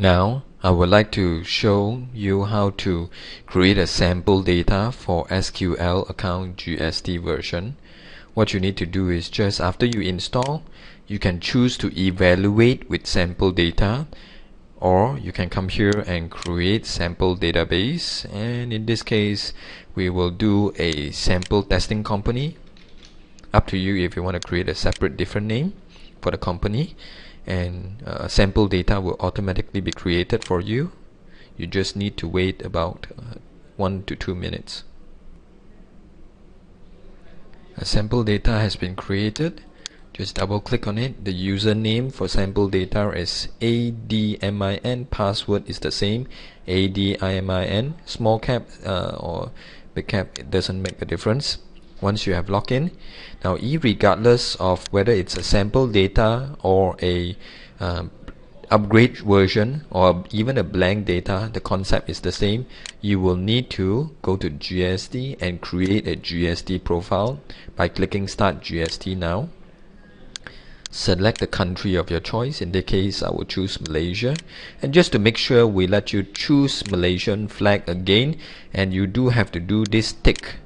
Now, I would like to show you how to create a sample data for SQL account GST version. What you need to do is just after you install, you can choose to evaluate with sample data, or you can come here and create sample database, and in this case we will do a sample testing company. Up to you if you want to create a separate different name for the company, and sample data will automatically be created for you. You just need to wait about 1 to 2 minutes. A sample data has been created. Just double click on it. The username for sample data is admin. Password is the same, admin. Small cap or big cap, it doesn't make a difference once you have logged in. Now, regardless of whether it's a sample data or a upgrade version or even a blank data, the concept is the same. You will need to go to GST and create a GST profile by clicking Start GST Now. Select the country of your choice. In this case, I will choose Malaysia, and just to make sure, we let you choose Malaysian flag again, and you do have to do this tick,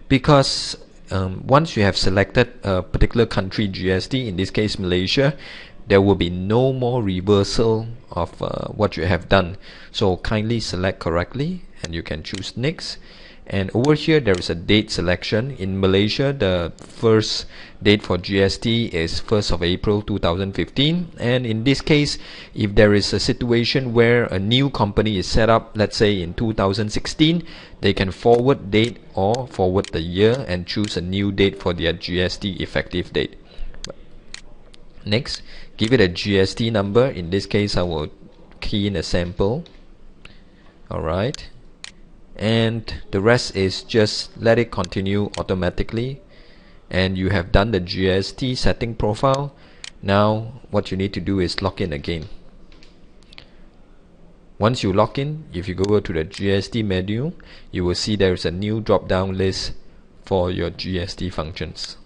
because once you have selected a particular country GST, in this case Malaysia, there will be no more reversal of what you have done. So kindly select correctly, and you can choose next. And over here there is a date selection. In Malaysia, the first date for GST is 1st of April 2015, and in this case, if there is a situation where a new company is set up, let's say in 2016, they can forward date or forward the year and choose a new date for their GST effective date. Next, give it a GST number. In this case, I will key in a sample. Alright, and the rest is just let it continue automatically, and you have done the GST setting profile. Now what you need to do is log in again. Once you log in, if you go over to the GST menu, you will see there is a new drop down list for your GST functions.